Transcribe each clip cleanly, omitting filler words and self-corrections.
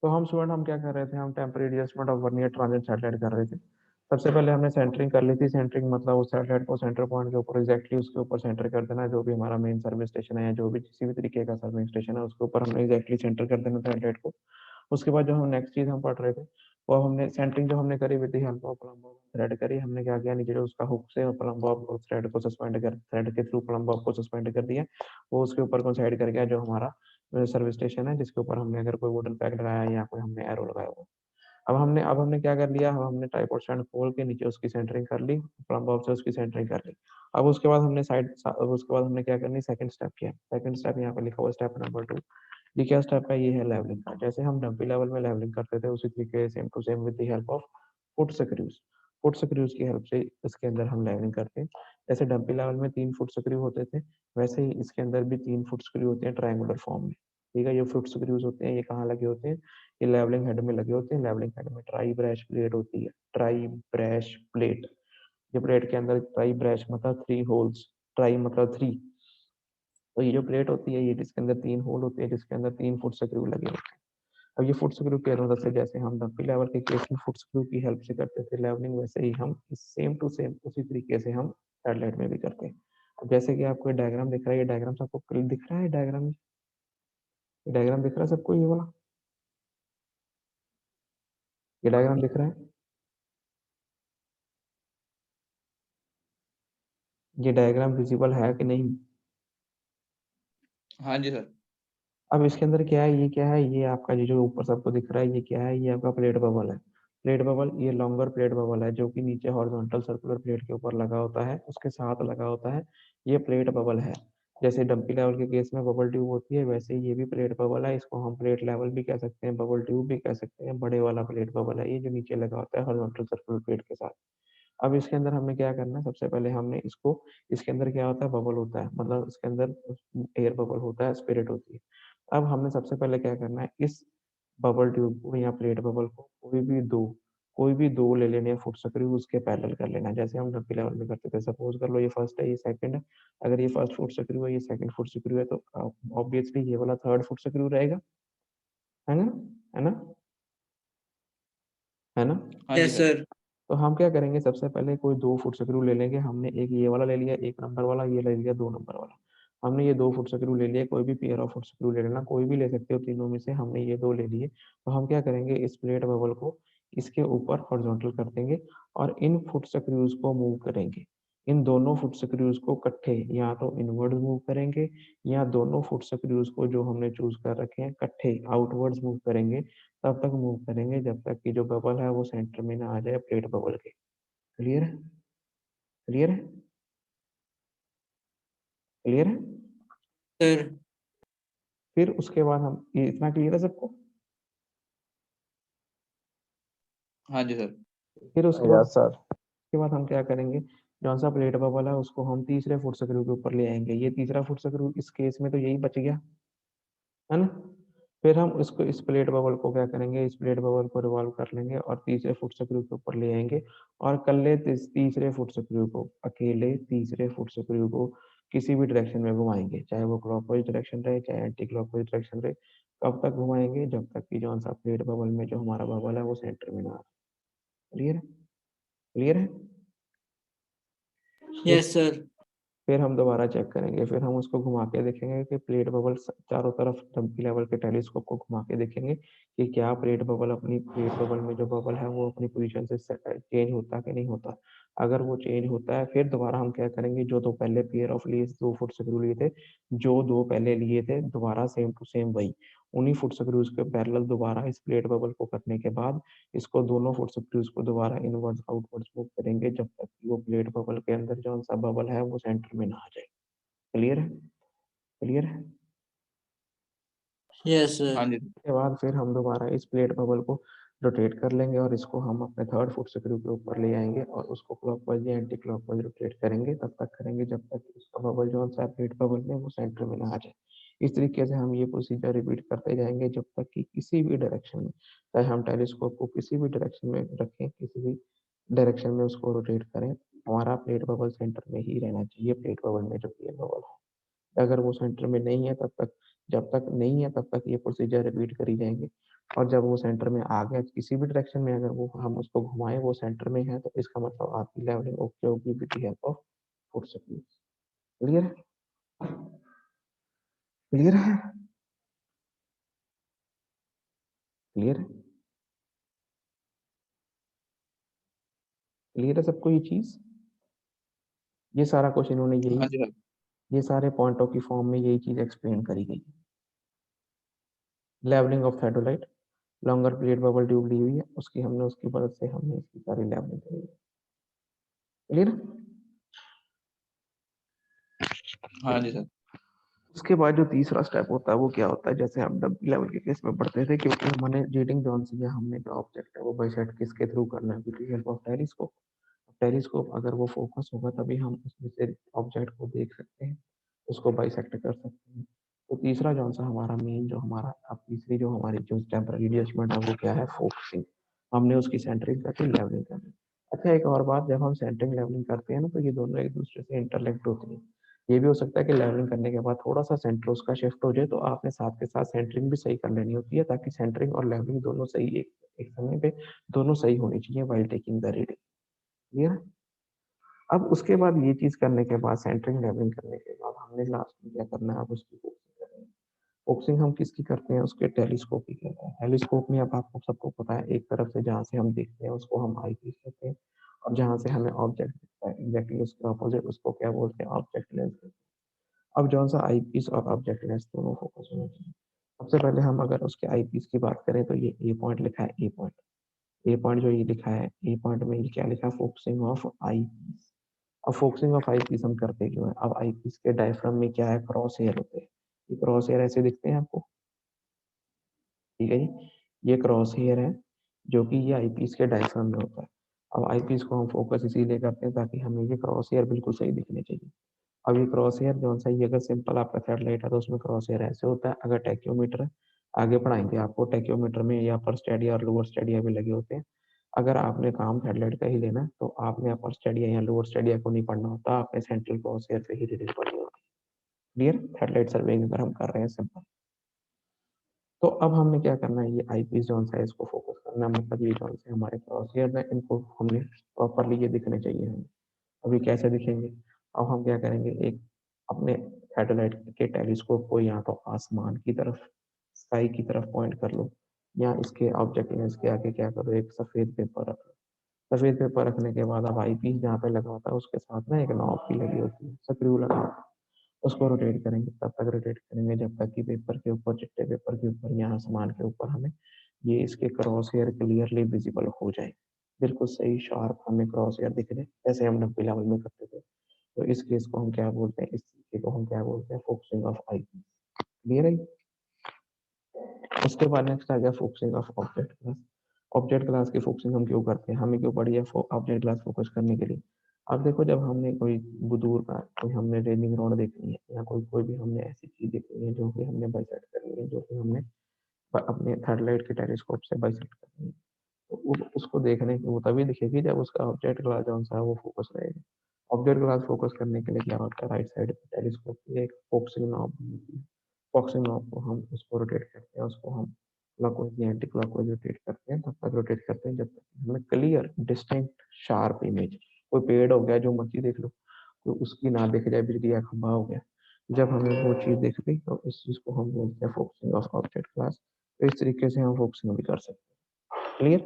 तो हम स्टूडेंट हम क्या कर रहे थे, हम temporary adjustment of vernier transit satellite कर रहे थे। सबसे पहले हमने सेंटरिंग कर ली थी। सेंटरिंग मतलब उस सैटेलाइट को सेंटर पॉइंट के ऊपर एग्जैक्टली उसके ऊपर सेंटर कर देना, जो भी हमारा मेन सर्विस स्टेशन है या जो भी किसी भी तरीके का सर्विस स्टेशन है उसके ऊपर हमने एग्जैक्टली सेंटर कर देना सैटेलाइट को। उसके बाद जो हम नेक्स्ट चीज हम पढ़ रहे थे, वो हमने सेंटरिंग जो हमने करी with the help of plumb thread करी। हमने क्या किया, नीचे जो उसका हुक से प्लम्ब थ्रेड को सस्पेंड कर, थ्रेड के थ्रू प्लम्ब को सस्पेंड कर दिया। वो उसके ऊर कोइंसाइड कर गया जो हमारा सर्विस स्टेशन है, जिसके ऊपर हमने अगर कोई वुडन पैक लगाया है या कोई हमने एरो लगाया हुआ। अब हमने क्या कर लिया, अब हमने ट्राइपॉड स्टैंड खोल के नीचे उसकी सेंटरिंग कर ली, प्लम्ब बॉब से उसकी सेंटरिंग कर ली। अब उसके बाद हमने उसके बाद हमने क्या करनी, सेकंड स्टेप किया। सेकंड स्टेप यहाँ पे लिखा हुआ स्टेप नंबर 2। ये क्या स्टेप है, ये है लेवलिंग का। जैसे हम डंपी लेवल में लेवलिंग करते थे उसी तरीके same to same with the help of foot screws. Foot screws की हेल्प से इसके अंदर हम लेवलिंग करते हैं। जैसे डंपी लेवल में 3 फुट स्क्रू होते थे, वैसे ही इसके अंदर भी 3 फुट स्क्रू होते हैं ट्रायंगुलर फॉर्म में। ठीक है, ये फुट स्क्रूज होते हैं, ये कहाँ लगे होते हैं, ये लेवलिंग हेड में लगे होते हैं। लेवलिंग हेड में ट्राई ब्रैश प्लेट होती है, ट्राई ब्रैश प्लेट। ये प्लेट के अंदर ट्राई ब्रैश मतलब 3 होल्स, ट्राई मतलब 3। तो ये जो प्लेट होती है, ये जिसके अंदर 3 होल होते हैं, जिसके अंदर 3 फुट स्क्रू लगे होते हैं। अब ये फुट स्क्रू की मदद से, जैसे हम डंपी लेवल के केस में फुट स्क्रू की हेल्प से करते थे लेवलिंग, वैसे ही हम सेम टू सेम उसी तरीके से हम हेडलाइट में भी करते हैं। अब जैसे कि आपको डायग्राम दिख रहा है, ये डायग्राम आपको क्लियर दिख रहा है, डायग्राम, ये डायग्राम दिख रहा है सबको, ये वाला, ये डायग्राम दिख रहा है, ये डायग्राम विजिबल है कि नहीं। हाँ जी सर। अब इसके अंदर क्या है, ये क्या है, ये आपका ये जो ऊपर सबको दिख रहा है, ये क्या है, ये आपका प्लेट बबल है। प्लेट बबल, ये लॉन्गर प्लेट बबल है जो कि नीचे हॉरिजॉन्टल सर्कुलर प्लेट के ऊपर लगा होता है, उसके साथ लगा होता है। ये प्लेट बबल है। जैसे डंपी लेवल के केस में बबल ट्यूब होती है, वैसे ही ये भी प्लेट बबल है। इसको हम प्लेट लेवल भी कह सकते हैं, बबल ट्यूब भी कह सकते हैं। बड़े वाला प्लेट बबल है ये, जो नीचे लगा होता है हॉरिजॉन्टल सर्कुलर प्लेट के साथ। अब इसके अंदर हमें क्या करना है, सबसे पहले हमने इसको, इसके अंदर क्या होता है, बबल होता है, मतलब इसके अंदर एयर बबल होता है, स्पिरिट होती है। अब हमने सबसे पहले क्या करना है, इस बबल ट्यूब को या प्लेट बबल को कोई भी दो ले लेने, फुट स्क्रू उसके पैरेलल कर लेना, जैसे हम डंपी लेवल में करते थे। सपोज कर लो ये फर्स्ट है, ये सेकंड है। अगर ये फर्स्ट फुट स्क्रू है, ये सेकंड फुट स्क्रू है, तो ऑब्वियसली ये वाला थर्ड फुट स्क्रू रहेगा, है ना, है ना, है ना। हाँ जी यस सर। सर। तो हम क्या करेंगे, सबसे पहले कोई 2 फुट स्क्रू ले लेंगे। हमने एक ये वाला ले लिया, 1 नंबर वाला, ये ले लिया 2 नंबर वाला। हमने ये 2 फुट स्क्रू ले लिए, कोई भी पेयर ऑफ फुट स्क्रू ले लेना, कोई भी ले सकते हो तीनों में से। हमने ये 2 ले लिए। तो हम क्या करेंगे, इस प्लेट बबल को इसके ऊपर हॉरिजॉन्टल कर देंगे और इन फुट स्क्रूज को मूव करेंगे। इन दोनों फुट स्क्रूज को इकट्ठे या तो इनवर्ड मूव करेंगे, या दोनों फुट स्क्रूज को जो हमने चूज कर रखे हैं इकट्ठे आउटवर्ड्स मूव करेंगे। तब तक मूव करेंगे जब तक कि जो बबल है वो सेंटर में ना आ जाए प्लेट बबल के। क्लियर है, क्लियर है, क्लियर है। सर फिर उसके बाद हम, ये इतना क्लियर है सबको। हाँ जी सर। फिर उसके बाद सर, उसके बाद हम क्या करेंगे, जौन सा प्लेट बबल है उसको हम तीसरे फुट स्क्रू के ऊपर ले आएंगे। ये तीसरा फुट स्क्रू इस केस में तो यही बच गया, है ना। फिर हम इसको, इस प्लेट बबल को क्या करेंगे, इस प्लेट बबल को रिवॉल्व कर लेंगे और तीसरे फुट स्क्रू के ऊपर ले आएंगे। और कल्ले तीसरे फुट स्क्रू को, अकेले तीसरे फुट स्क्रू को किसी भी डायरेक्शन में घुमाएंगे, चाहे वो क्लॉकवाइज डायरेक्शन रहे चाहे एंटी क्लॉकवाइज डायरेक्शन रहे। कब तक घुमाएंगे, जब तक कि जौन सा प्लेट बबल में जो हमारा बबल है वो सेंटर में ना आए। क्लियर है, क्लियर है। Yes sir. फिर हम दोबारा चेक करेंगे, फिर हम उसको घुमा के देखेंगे कि प्लेट बबल चारों तरफ डंपी लेवल के टेलीस्कोप को घुमा के देखेंगे कि क्या प्लेट बबल, अपनी प्लेट बबल में जो बबल है वो अपनी पोजीशन से चेंज होता कि नहीं होता। अगर वो चेंज होता है, फिर दोबारा हम क्या करेंगे, जो दो पहले पेयर ऑफ लिए 2 फुट स्क्रू लिए थे, जो दो पहले लिए थे, दोबारा सेम टू सेम वही उन्हीं फुट स्क्रूज के पैरेलल दोबारा इस प्लेट बबल को करने के बाद इसको दोनों फुट स्क्रूज को दोबारा इनवर्ड्स आउटवर्ड्स मूव करेंगे, जब तक कि वो प्लेट बबल के अंदर जो सा बबल है वो सेंटर में ना आ जाए। क्लियर है, क्लियर है। यस हाँ सर। जी। उसके बाद फिर हम दोबारा इस प्लेट बबल को रोटेट कर लेंगे और इसको हम अपने थर्ड फुट स्क्रू के ऊपर ले आएंगे और उसको क्लॉकवाइज या एंटी क्लॉकवाइज रोटेट करेंगे। तब तक करेंगे जब तक कि उसका बबल जो सा प्लेट बबल में वो सेंटर में ना आ जाए। इस तरीके से हम ये प्रोसीजर रिपीट करते जाएंगे जब तक कि किसी भी डायरेक्शन में, चाहे हम टेलीस्कोप को किसी भी डायरेक्शन में रखें, किसी भी डायरेक्शन में उसको रोटेट करें, हमारा प्लेट बबल सेंटर में ही रहना चाहिए, प्लेट बबल में जो प्लेट बबल है। अगर वो सेंटर में नहीं है तब तक, जब तक नहीं है तब तक ये प्रोसीजर रिपीट करी जाएंगे। और जब वो सेंटर में आ गया किसी भी डायरेक्शन में, अगर वो हम उसको घुमाएं वो सेंटर में है, तो इसका मतलब आपकी लेवलिंग ओके होगी with the help of foot screw. Clear है? क्लियर है? क्लियर है? क्लियर है सबको ये चीज? ये सारा कुछ इन्होंने हाँ यही, जी सर। ये सारे पॉइंटों की फॉर्म में यही चीज एक्सप्लेन करी गई। Levelling of theodolite, longer plate bubble tube ली हुई है, उसकी हमने, उसकी मदद से हमने इसकी सारी लेवलिंग करी है। क्लियर? हाँ जी सर। उसके बाद जो तीसरा स्टेप होता है वो क्या होता है, जैसे हम डब्ल्यू लेवल के केस में पढ़ते थे, क्योंकि हमने रीडिंग जॉन से हमने जो ऑब्जेक्ट है वो बाइसेक्ट किसके थ्रू करना है, with the help of telescope. Telescope अगर वो फोकस होगा तभी हम उसमें से ऑब्जेक्ट को देख सकते हैं, उसको बाइसेक्ट कर सकते हैं। तो तीसरा जॉन सा हमारा मेन जो हमारा, अब तीसरी जो हमारी जो टेम्पररी एडजस्टमेंट है वो क्या है, फोकसिंग। हमने उसकी सेंटरिंग करके लेवलिंग करनी। अच्छा एक और बात, जब हम सेंटरिंग लेवलिंग करते हैं ना, तो ये दोनों एक दूसरे से इंटरलेक्ट होती हैं। ये भी हो सकता है कि लेवलिंग करने के बाद थोड़ा सा सेंटर उसका शिफ्ट हो जाए, तो आपने साथ के साथ सेंटरिंग भी सही कर लेनी होती है, ताकि सेंटरिंग और लेवलिंग दोनों सही एक समय पे दोनों सही होनी चाहिए while taking the reading. Clear? अब उसके बाद ये चीज करने के बाद, सेंटरिंग लेवलिंग करने के बाद, हमने लास्ट में क्या करना है, अब उसकी फोकसिंग करनी है। फोकसिंग हम किसकी करते हैं, उसके टेलीस्कोप की करते हैं। टेलीस्कोप में अब आपको सबको पता है, एक तरफ से जहाँ से हम देखते हैं उसको हम आई पीस कहते हैं, और जहाँ से हमें ऑब्जेक्ट दिखता है एग्जैक्टली उसके ऑपोजिट उसको क्या बोलते हैं, ऑब्जेक्ट लेंस कहते हैं। अब जौन सा आई पीस और ऑब्जेक्ट लेंस दोनों फोकस होना चाहिए। सबसे पहले हम अगर उसके आई पीस की बात करें, तो ये ए पॉइंट लिखा है, ए पॉइंट। ए पॉइंट जो ये लिखा है, ए पॉइंट में ये क्या लिखा है, फोकसिंग ऑफ आई पीस। अब फोकसिंग ऑफ आई पीस हम करते क्यों है, अब आई पीस के डायफ्राम में क्या है, क्रॉस हेयर होते हैं। ये क्रॉस हेयर ऐसे दिखते हैं आपको, ठीक है जी। ये क्रॉस हेयर है जो कि ये आई पीस के डायफ्राम में होता है। अब आई पीस को हम फोकस इसीलिए करते हैं ताकि हमें ये क्रॉस हेयर बिल्कुल सही दिखने चाहिए। अब ये क्रॉस हेयर जो सा, ये अगर सिंपल आपका सेटेलाइट है तो उसमें क्रॉस हेयर ऐसे होता है। अगर टैक्योमीटर, आगे पढ़ाएंगे आपको, टैक्योमीटर में या अपर स्टेडिया और लोअर स्टेडिया भी लगे होते हैं। अगर आपने काम सेटेलाइट का ही लेना है, तो आपने अपर स्टेडिया या लोअर स्टेडिया को नहीं पढ़ना होता, आपने सेंट्रल क्रॉस हेयर से ही रीडिंग पढ़नी होती है। क्लियर? सेटेलाइट सर्वेइंग अगर हम कर रहे हैं सिंपल। तो अब हमने क्या करना है, ये आई पीस जोन है इसको फोकस करना है, मतलब ये जोन से हमारे क्रॉस हेयर है, इनको हमने प्रॉपरली ये दिखने चाहिए हमें। अभी कैसे दिखेंगे, अब हम क्या करेंगे, एक अपने सैटेलाइट के टेलीस्कोप को या तो आसमान की तरफ, स्काई की तरफ पॉइंट कर लो, या इसके ऑब्जेक्ट लेंस के आगे क्या करो, एक सफेद पेपर रख लो। सफेद पेपर रखने के बाद अब आई पीस जहाँ पे लगा होता है उसके साथ ना एक नॉब भी लगी होती है, स्क्रू लगा होता है। उसको रोटेट करेंगे, तब तक रोटेट करेंगे जब तक कि पेपर के ऊपर, चिट्टे पेपर के ऊपर या आसमान के ऊपर हमें ये इसके क्रॉस हेयर क्लियरली विजिबल हो जाए, बिल्कुल सही शार्प हमें क्रॉस हेयर दिख रहे, जैसे हम डब्बी लेवल में करते थे। तो इस केस को हम क्या बोलते हैं, इस तरीके को हम क्या बोलते हैं, फोकसिंग ऑफ आई। क्लियर है? उसके बाद नेक्स्ट आ गया focusing of object class. Object class की फोकसिंग हम क्यों करते हैं, हमें क्यों पड़ी है ऑब्जेक्ट क्लास फोकस करने के लिए। अब देखो, जब हमने कोई दूर का कोई हमने रेलिंग रॉड देखनी है, या कोई कोई भी हमने ऐसी चीज देखनी है जो कि हमने बाइसेक्ट करनी है, जो कि हमने अपने थर्ड लाइट के टेलीस्कोप से बाइसेक्ट करनी है, तो उसको देखने की वो तभी दिखेगी जब उसका ऑब्जेक्ट क्लास जो सा है वो फोकस रहेगा। ऑब्जेक्ट क्लास फोकस करने के लिए क्या होता है, राइट साइड पे टेलीस्कोप की एक फोकसिंग नॉब होती है। फोकसिंग नॉब को हम उसको रोटेट करते हैं, उसको हम क्लॉकवाइज या एंटी क्लॉकवाइज रोटेट करते हैं, तब तक रोटेट करते हैं जब तक हमें क्लियर डिस्टिंक्ट शार्प इमेज, कोई पेड़ हो गया जो मर्जी देख लो, तो उसकी ना दिख जाए, बिजली का खंभा हो गया, जब हमें वो चीज दिख गई तो इस चीज को हम बोलते हैं फोकसिंग ऑफ ऑब्जेक्ट क्लास। तो इस तरीके से हम फोकसिंग भी कर सकते हैं। क्लियर?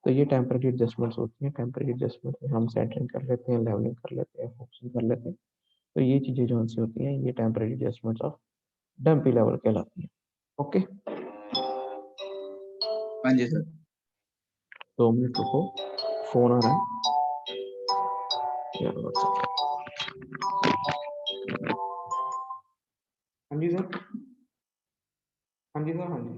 तो ये टेम्परेरी एडजस्टमेंट्स होती हैं। टेम्परेरी एडजस्टमेंट में हम सेंटरिंग कर लेते हैं, लेवलिंग कर लेते हैं, फोकसिंग कर लेते हैं। तो ये चीजें जो सी होती हैं, ये temporary adjustments of dumpy level कहलाती है। ओके, हाँ जी सर। 2 मिनट रुको, फोन आ रहा है यार, WhatsApp। हाँ जी सर, हाँ जी सर, हाँ जी,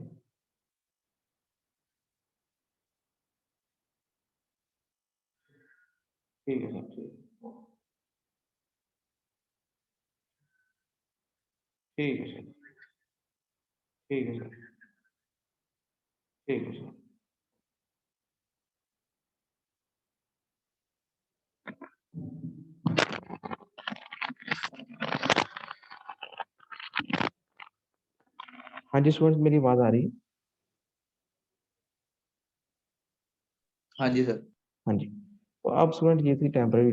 ठीक है सर, ठीक है सर, ठीक है सर, ठीक है सर। हाँ जी स्टूडेंट, मेरी आवाज आ रही है? हाँ जी सर। हाँ जी। तो अब स्टूडेंट ये थी टेम्परेरी